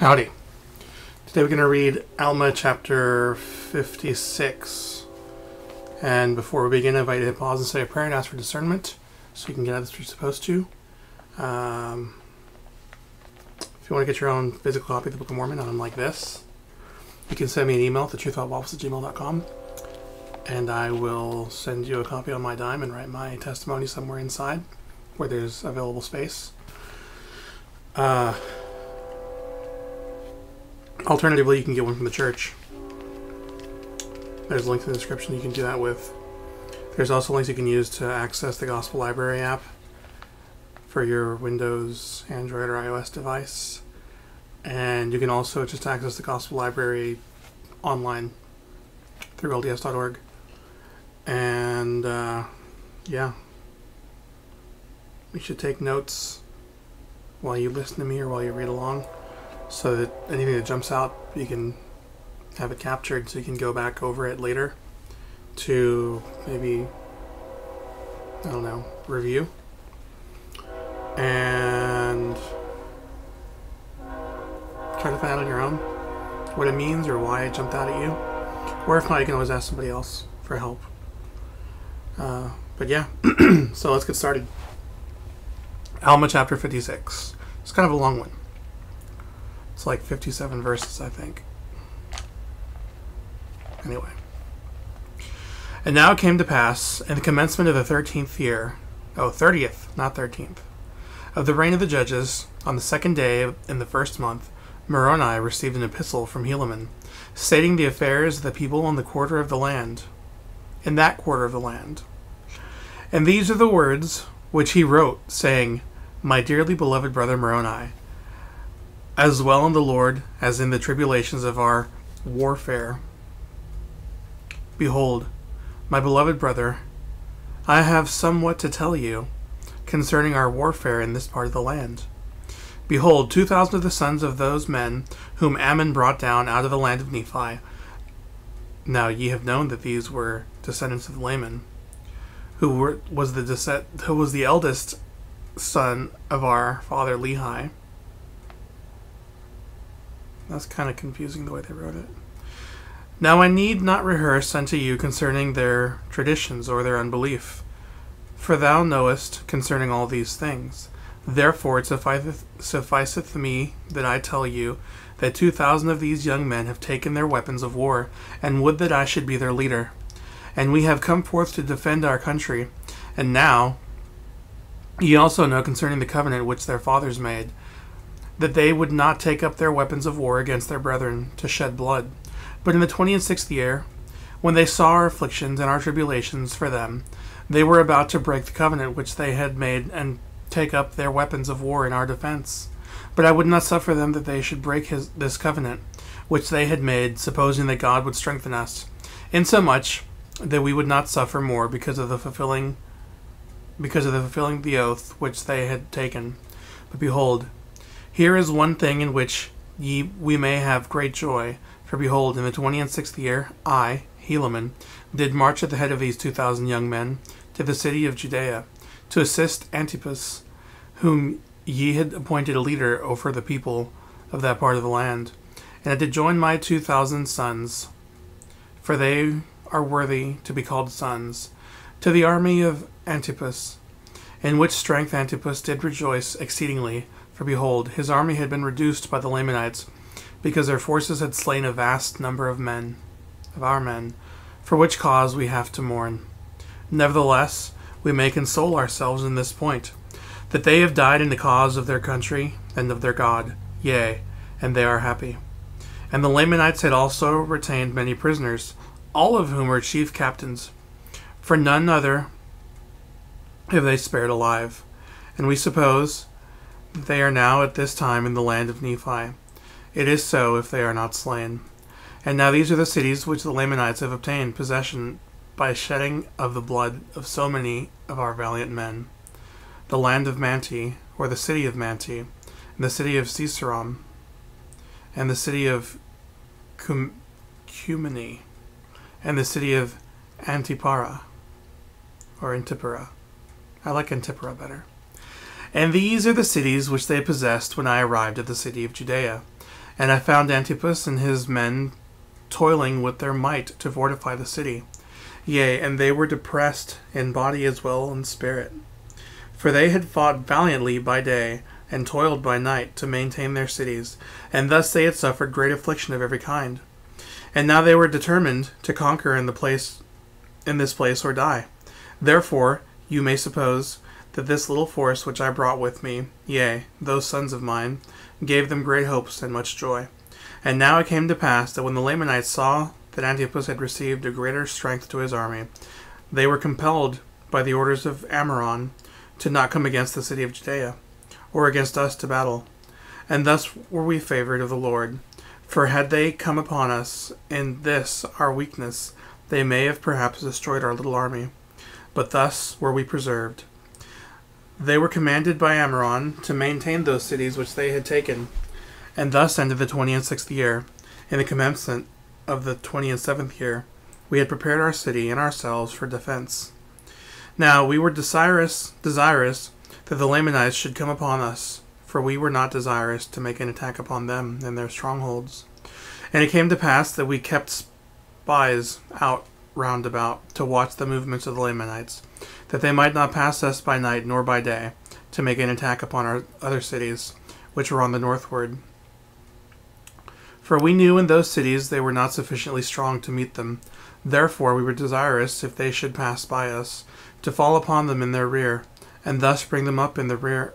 Howdy. Today we're going to read Alma chapter 56. And before we begin, I invite you to pause and say a prayer and ask for discernment so you can get out what you're supposed to. If you want to get your own physical copy of the Book of Mormon, I'm like this. You can send me an email at thetruthaboutwaffles@gmail.com and I will send you a copy on my dime and write my testimony somewhere inside where there's available space. Alternatively, you can get one from the church. There's a link in the description you can do that with. There's also links you can use to access the Gospel Library app for your Windows, Android, or iOS device. And you can also just access the Gospel Library online through lds.org. And yeah, you should take notes while you listen to me or while you read along, so that anything that jumps out, you can have it captured so you can go back over it later to maybe, I don't know, review. And try to find out on your own what it means or why it jumped out at you. Or if not, you can always ask somebody else for help. But yeah, so let's get started. Alma chapter 56. It's kind of a long one. It's like 57 verses, I think. Anyway. And now it came to pass, in the commencement of the 13th year, 30th, not 13th, of the reign of the judges, on the second day in the first month, Moroni received an epistle from Helaman, stating the affairs of the people in the quarter of the land, in that quarter of the land. And these are the words which he wrote, saying, My dearly beloved brother Moroni, as well in the Lord as in the tribulations of our warfare. Behold, my beloved brother, I have somewhat to tell you concerning our warfare in this part of the land. Behold, 2,000 of the sons of those men whom Ammon brought down out of the land of Nephi. Now ye have known that these were descendants of Laman, who was the eldest son of our father Lehi. That's kind of confusing the way they wrote it. Now I need not rehearse unto you concerning their traditions or their unbelief, for thou knowest concerning all these things. Therefore it sufficeth me that I tell you that 2,000 of these young men have taken their weapons of war, and would that I should be their leader. And we have come forth to defend our country. And now ye also know concerning the covenant which their fathers made, that they would not take up their weapons of war against their brethren to shed blood. But in the 26th year, when they saw our afflictions and our tribulations for them, they were about to break the covenant which they had made and take up their weapons of war in our defense. But I would not suffer them that they should break this covenant which they had made, supposing that God would strengthen us, insomuch that we would not suffer more because of the fulfilling the oath which they had taken. But behold, here is one thing in which we may have great joy. For behold, in the 26th year, I, Helaman, did march at the head of these 2,000 young men to the city of Judea, to assist Antipas, whom ye had appointed a leader over the people of that part of the land. And I did join my 2,000 sons, for they are worthy to be called sons, to the army of Antipas, in which strength Antipas did rejoice exceedingly. For behold, his army had been reduced by the Lamanites, because their forces had slain a vast number of our men, for which cause we have to mourn. Nevertheless, we may console ourselves in this point, that they have died in the cause of their country and of their God, yea, and they are happy. And the Lamanites had also retained many prisoners, all of whom were chief captains, for none other have they spared alive. And we suppose that they are now at this time in the land of Nephi. It is so if they are not slain. And now these are the cities which the Lamanites have obtained possession by shedding of the blood of so many of our valiant men. The land of Manti, or the city of Manti, and the city of Sisaram, and the city of Cumeni, and the city of Antipara, or Antipara. I like Antipara better. And these are the cities which they possessed when I arrived at the city of Judea. And I found Antipas and his men toiling with their might to fortify the city. Yea, and they were depressed in body as well in spirit. For they had fought valiantly by day, and toiled by night to maintain their cities, and thus they had suffered great affliction of every kind. And now they were determined to conquer in this place or die. Therefore you may suppose that this little force which I brought with me, yea, those sons of mine, gave them great hopes and much joy. And now it came to pass that when the Lamanites saw that Antipas had received a greater strength to his army, they were compelled by the orders of Ammoron to not come against the city of Judea, or against us to battle. And thus were we favored of the Lord. For had they come upon us in this our weakness, they may have perhaps destroyed our little army. But thus were we preserved. They were commanded by Ammoron to maintain those cities which they had taken. And thus ended the 26th year. In the commencement of the 27th year, we had prepared our city and ourselves for defense. Now we were desirous that the Lamanites should come upon us, for we were not desirous to make an attack upon them in their strongholds. And it came to pass that we kept spies out round about to watch the movements of the Lamanites, that they might not pass us by night nor by day, to make an attack upon our other cities, which were on the northward. For we knew in those cities they were not sufficiently strong to meet them. Therefore we were desirous, if they should pass by us, to fall upon them in their rear, and thus bring them up in the rear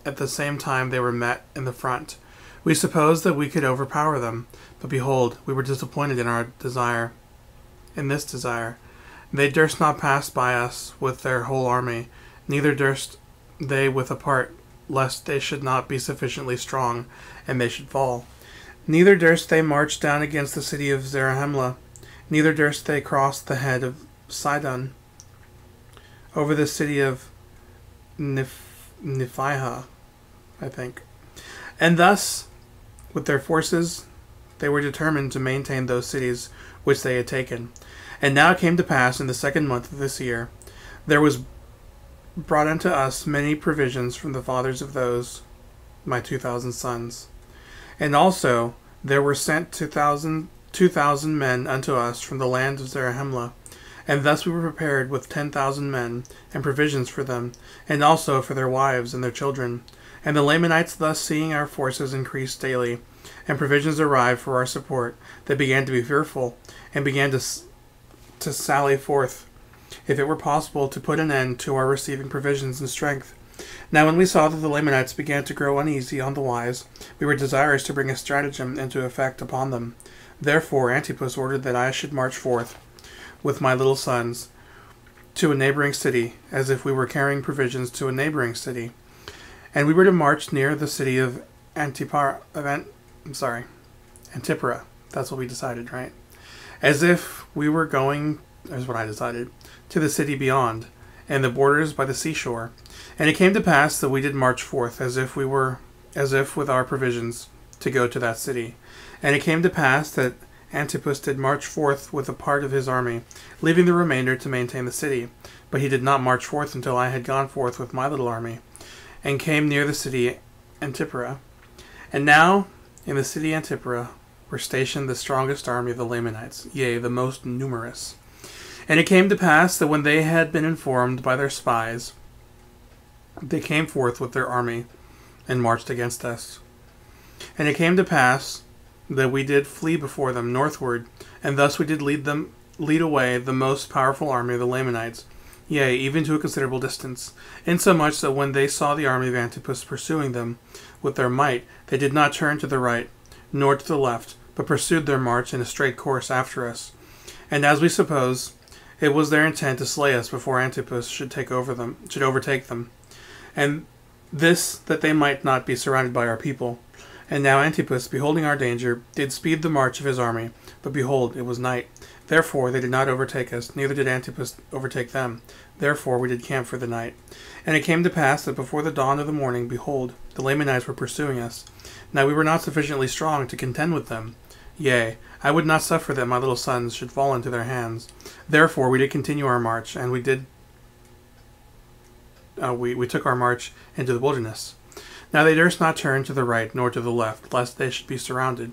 at the same time they were met in the front. We supposed that we could overpower them, but behold, we were disappointed in this desire. They durst not pass by us with their whole army, neither durst they with a part, lest they should not be sufficiently strong, and they should fall. Neither durst they march down against the city of Zarahemla, neither durst they cross the head of Sidon, over the city of Nephihah, I think. And thus, with their forces, they were determined to maintain those cities which they had taken. And now it came to pass in the 2nd month of this year, there was brought unto us many provisions from the fathers of those, my 2,000 sons. And also there were sent 2,000 men unto us from the land of Zarahemla. And thus we were prepared with 10,000 men, and provisions for them, and also for their wives and their children. And the Lamanites, thus seeing our forces increase daily, and provisions arrive for our support, they began to be fearful, and began to sally forth, if it were possible, to put an end to our receiving provisions and strength. Now when we saw that the Lamanites began to grow uneasy on the wise, we were desirous to bring a stratagem into effect upon them. Therefore Antipas ordered that I should march forth with my little sons to a neighboring city, as if we were carrying provisions to a neighboring city. And we were to march near the city of Antipara. That's what we decided, right? As if we were going, that's what I decided, to the city beyond, and the borders by the seashore. And it came to pass that we did march forth, as if with our provisions, to go to that city. And it came to pass that Antipas did march forth with a part of his army, leaving the remainder to maintain the city. But he did not march forth until I had gone forth with my little army, and came near the city Antipara. And now in the city Antipara were stationed the strongest army of the Lamanites, yea, the most numerous. And it came to pass that when they had been informed by their spies, they came forth with their army, and marched against us. And it came to pass that we did flee before them northward, and thus we did lead away the most powerful army of the Lamanites, yea, even to a considerable distance, insomuch that when they saw the army of Antipas pursuing them with their might, they did not turn to the right, nor to the left, but pursued their march in a straight course after us. And as we suppose, it was their intent to slay us before Antipas should overtake them, and this that they might not be surrounded by our people. And now Antipas, beholding our danger, did speed the march of his army, but behold, it was night. Therefore they did not overtake us, neither did Antipas overtake them. Therefore we did camp for the night. And it came to pass that before the dawn of the morning, behold, the Lamanites were pursuing us. Now we were not sufficiently strong to contend with them. Yea, I would not suffer that my little sons should fall into their hands. Therefore we did continue our march, and we took our march into the wilderness. Now they durst not turn to the right nor to the left, lest they should be surrounded.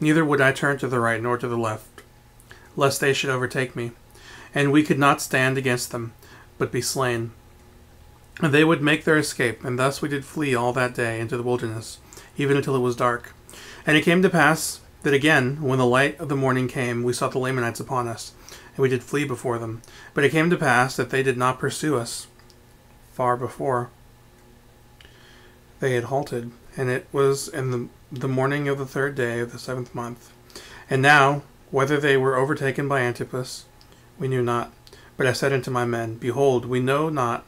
Neither would I turn to the right nor to the left, lest they should overtake me. And we could not stand against them, but be slain. And they would make their escape, and thus we did flee all that day into the wilderness, even until it was dark. And it came to pass that again, when the light of the morning came, we saw the Lamanites upon us, and we did flee before them. But it came to pass that they did not pursue us far before they had halted, and it was in the morning of the 3rd day of the 7th month. And now, whether they were overtaken by Antipas, we knew not. But I said unto my men, Behold, we know not,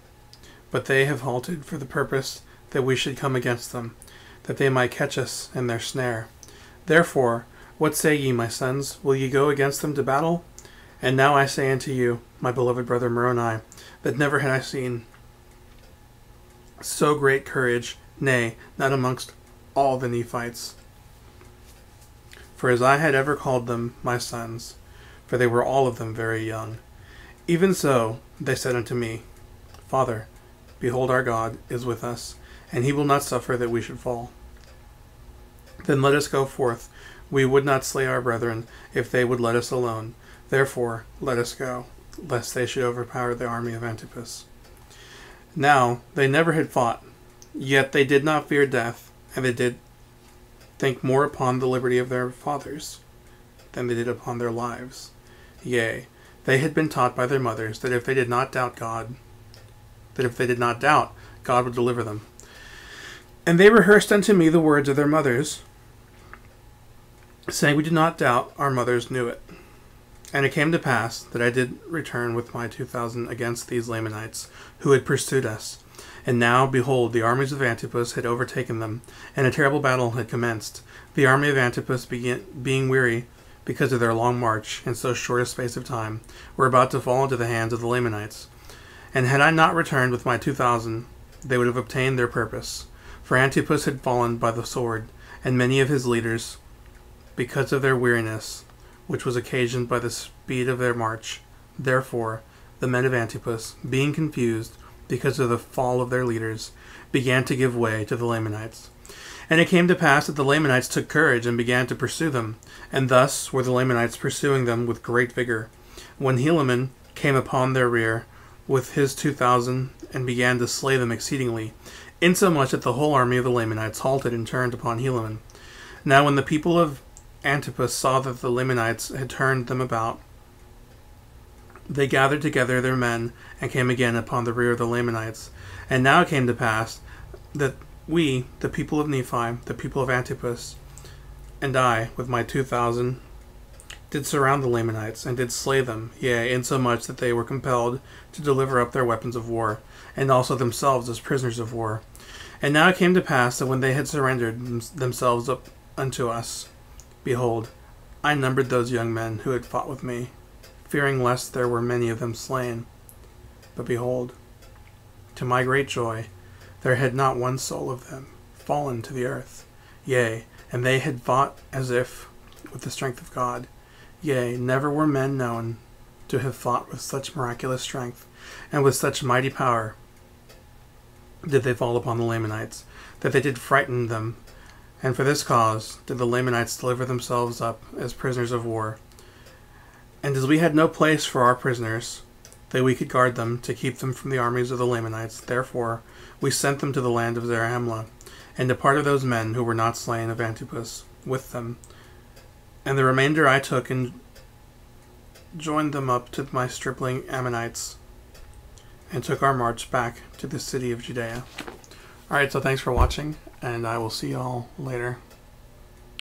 but they have halted for the purpose that we should come against them, that they might catch us in their snare. Therefore, what say ye, my sons? Will ye go against them to battle? And now I say unto you, my beloved brother Moroni, that never had I seen so great courage, nay, not amongst all the Nephites. For as I had ever called them my sons, for they were all of them very young, even so they said unto me, Father, behold, our God is with us, and he will not suffer that we should fall. Then let us go forth. We would not slay our brethren, if they would let us alone. Therefore let us go, lest they should overpower the army of Antipas. Now they never had fought, yet they did not fear death, and they did think more upon the liberty of their fathers than they did upon their lives. Yea, they had been taught by their mothers that if they did not doubt God, God would deliver them. And they rehearsed unto me the words of their mothers, saying, We did not doubt, our mothers knew it. And it came to pass that I did return with my 2,000 against these Lamanites, who had pursued us. And now, behold, the armies of Antipas had overtaken them, and a terrible battle had commenced. The army of Antipas, being weary because of their long march in so short a space of time, were about to fall into the hands of the Lamanites. And had I not returned with my 2,000, they would have obtained their purpose. For Antipas had fallen by the sword, and many of his leaders, because of their weariness, which was occasioned by the speed of their march. Therefore the men of Antipas, being confused because of the fall of their leaders, began to give way to the Lamanites. And it came to pass that the Lamanites took courage and began to pursue them, and thus were the Lamanites pursuing them with great vigor, when Helaman came upon their rear with his 2,000, and began to slay them exceedingly, insomuch that the whole army of the Lamanites halted and turned upon Helaman. Now when the people of Antipas saw that the Lamanites had turned them about, they gathered together their men and came again upon the rear of the Lamanites. And now it came to pass that we, the people of Nephi, the people of Antipas, and I, with my 2,000, did surround the Lamanites, and did slay them, yea, insomuch that they were compelled to deliver up their weapons of war, and also themselves as prisoners of war. And now it came to pass that when they had surrendered themselves up unto us, behold, I numbered those young men who had fought with me, fearing lest there were many of them slain. But behold, to my great joy, there had not one soul of them fallen to the earth. Yea, and they had fought as if with the strength of God. Yea, never were men known to have fought with such miraculous strength, and with such mighty power did they fall upon the Lamanites, that they did frighten them. And for this cause did the Lamanites deliver themselves up as prisoners of war. And as we had no place for our prisoners, that we could guard them, to keep them from the armies of the Lamanites, therefore we sent them to the land of Zarahemla, and departed those men who were not slain of Antipas with them. And the remainder I took and joined them up to my stripling Ammonites, and took our march back to the city of Judea. Alright, so thanks for watching, and I will see y'all later.